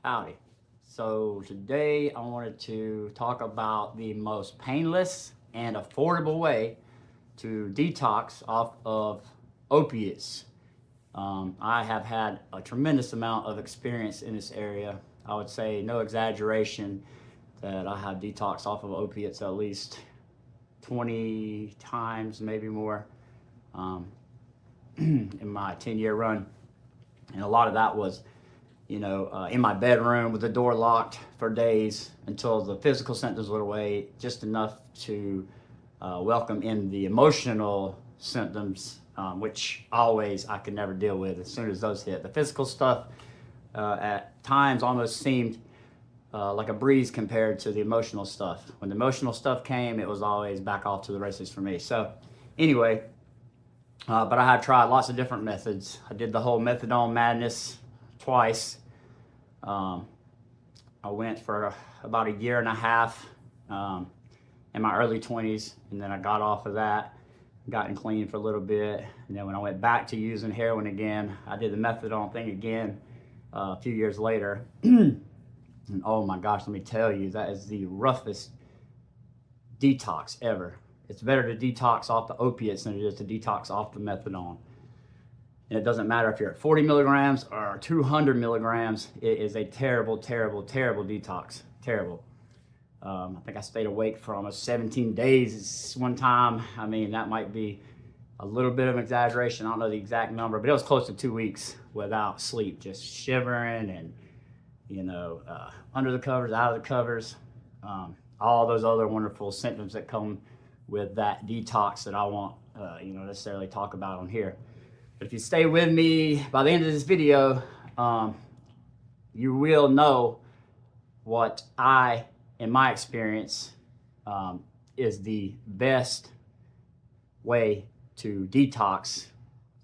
Howdy. So today I wanted to talk about the most painless and affordable way to detox off of opiates. I have had a tremendous amount of experience in this area. I would say, no exaggeration, that I have detoxed off of opiates at least 20 times, maybe more, in my 10-year run. And a lot of that was in my bedroom with the door locked for days until the physical symptoms went away, just enough to welcome in the emotional symptoms, which always I could never deal with as soon as those hit. The physical stuff at times almost seemed like a breeze compared to the emotional stuff. When the emotional stuff came, it was always back off to the races for me. So anyway, but I have tried lots of different methods. I did the whole methadone madness twice. I went for about a year and a half in my early 20s, and then I got off of that, gotten clean for a little bit, and then when I went back to using heroin again, I did the methadone thing again a few years later. And oh my gosh, let me tell you, that is the roughest detox ever. It's better to detox off the opiates than it is to detox off the methadone. And it doesn't matter if you're at 40 milligrams or 200 milligrams. It is a terrible, terrible, terrible detox. Terrible. I think I stayed awake for almost 17 days one time. I mean, that might be a little bit of an exaggeration. I don't know the exact number, but it was close to 2 weeks without sleep, just shivering and, under the covers, out of the covers. All those other wonderful symptoms that come with that detox that I won't, necessarily talk about on here. But if you stay with me, by the end of this video, you will know what in my experience, is the best way to detox,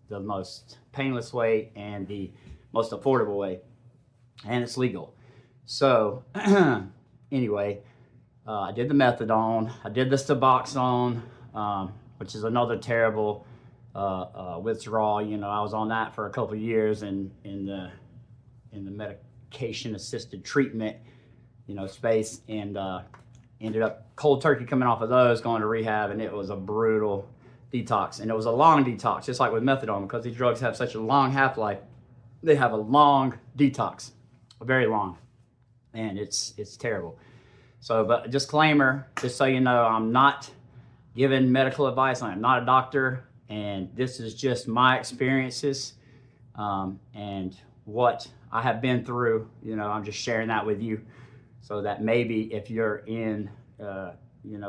the most painless way and the most affordable way, and it's legal. So anyway, I did the methadone, I did the Suboxone, which is another terrible withdrawal. I was on that for a couple of years in the medication assisted treatment, space, and ended up cold turkey coming off of those, going to rehab, and it was a brutal detox. And it was a long detox, just like with methadone, because these drugs have such a long half-life. They have a long detox, very long, and it's terrible. So, but a disclaimer, just so you know, I'm not giving medical advice. I am not a doctor, and this is just my experiences and what I have been through. I'm just sharing that with you, so that maybe if you're in a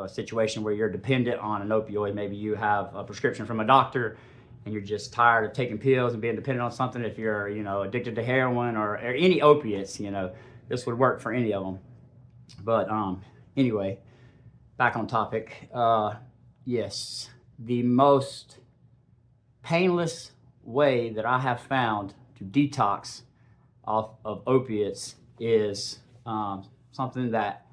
situation where you're dependent on an opioid, maybe you have a prescription from a doctor and you're just tired of taking pills and being dependent on something. If you're addicted to heroin or any opiates, this would work for any of them. But anyway, back on topic. Yes, the most painless way that I have found to detox off of opiates is something that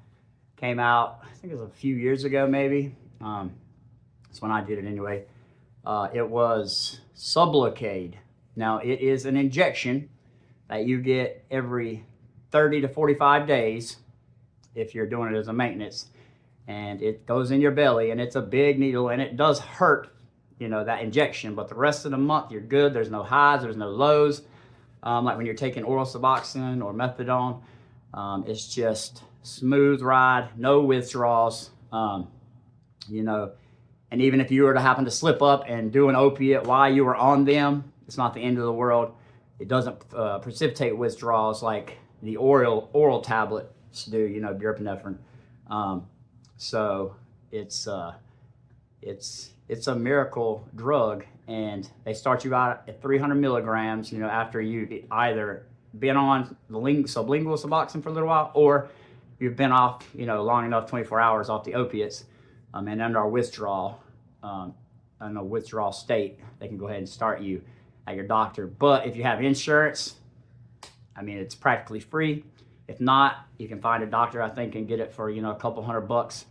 came out, I think it was a few years ago, maybe. That's when I did it anyway. It was Sublocade. Now, it is an injection that you get every 30 to 45 days if you're doing it as a maintenance. And it goes in your belly, and it's a big needle, and it does hurt, that injection. But the rest of the month, you're good. There's no highs, there's no lows. Like when you're taking oral Suboxone or methadone, it's just smooth ride, no withdrawals. And even if you were to happen to slip up and do an opiate while you were on them, it's not the end of the world. It doesn't precipitate withdrawals like the oral tablets do, buprenorphine. So it's a miracle drug, and they start you out at 300 milligrams, after you either been on the sublingual Suboxone for a little while, or you've been off, long enough, 24 hours off the opiates, and under a withdrawal, in a withdrawal state, they can go ahead and start you at your doctor. But if you have insurance, it's practically free. If not, you can find a doctor, I think, and get it for, a couple $100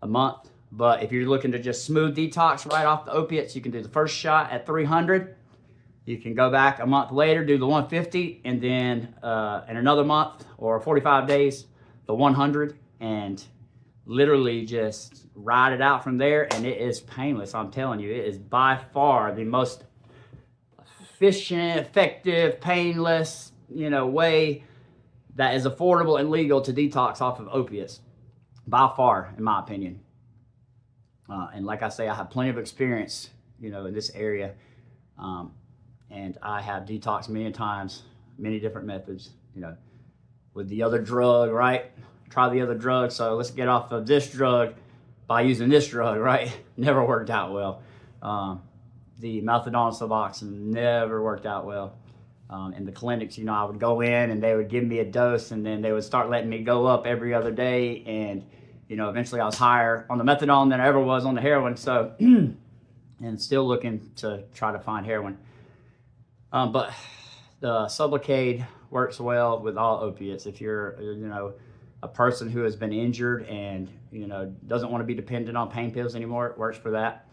a month. But if you're looking to just smooth detox right off the opiates, you can do the first shot at 300. You can go back a month later, do the 150, and then in another month or 45 days, the 100, and literally just ride it out from there, and it is painless. I'm telling you, it is by far the most efficient, effective, painless, way that is affordable and legal to detox off of opiates, by far, in my opinion. And like I say, I have plenty of experience, in this area. And I have detoxed many times, many different methods, with the other drug, right? Try the other drug, so let's get off of this drug by using this drug, right? Never worked out well. The methadone and Suboxone never worked out well. In the clinics, I would go in and they would give me a dose, and then they would start letting me go up every other day, and eventually I was higher on the methadone than I ever was on the heroin. So, and still looking to try to find heroin. But the Sublocade works well with all opiates. If you're, a person who has been injured and, doesn't want to be dependent on pain pills anymore, it works for that.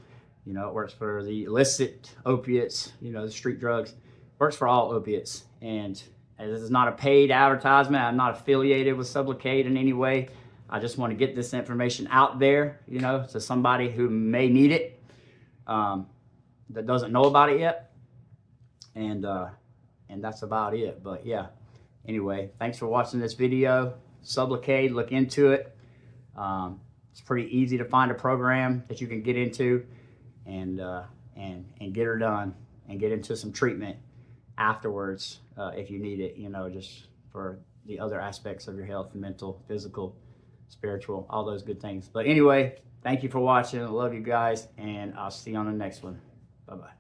It works for the illicit opiates, the street drugs. It works for all opiates. And this is not a paid advertisement. I'm not affiliated with Sublocade in any way. I just want to get this information out there, to somebody who may need it, that doesn't know about it yet. And that's about it. But yeah, anyway, thanks for watching this video. Sublocade, look into it. It's pretty easy to find a program that you can get into and get her done and get into some treatment afterwards if you need it, just for the other aspects of your health, mental, physical, spiritual, all those good things. But anyway, thank you for watching. I love you guys, and I'll see you on the next one. Bye-bye.